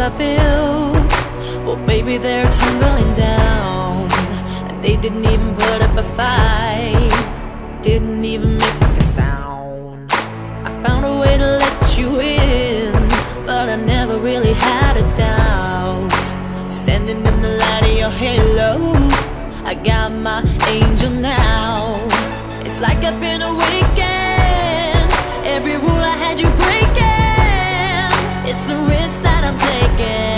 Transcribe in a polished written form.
I built, well baby they're tumbling down. And they didn't even put up a fight, didn't even make a sound. I found a way to let you in, but I never really had a doubt. Standing in the light of your halo, I got my angel now. It's like I've been awakened, every rule I had you breaking. It's a risk that I'm taking.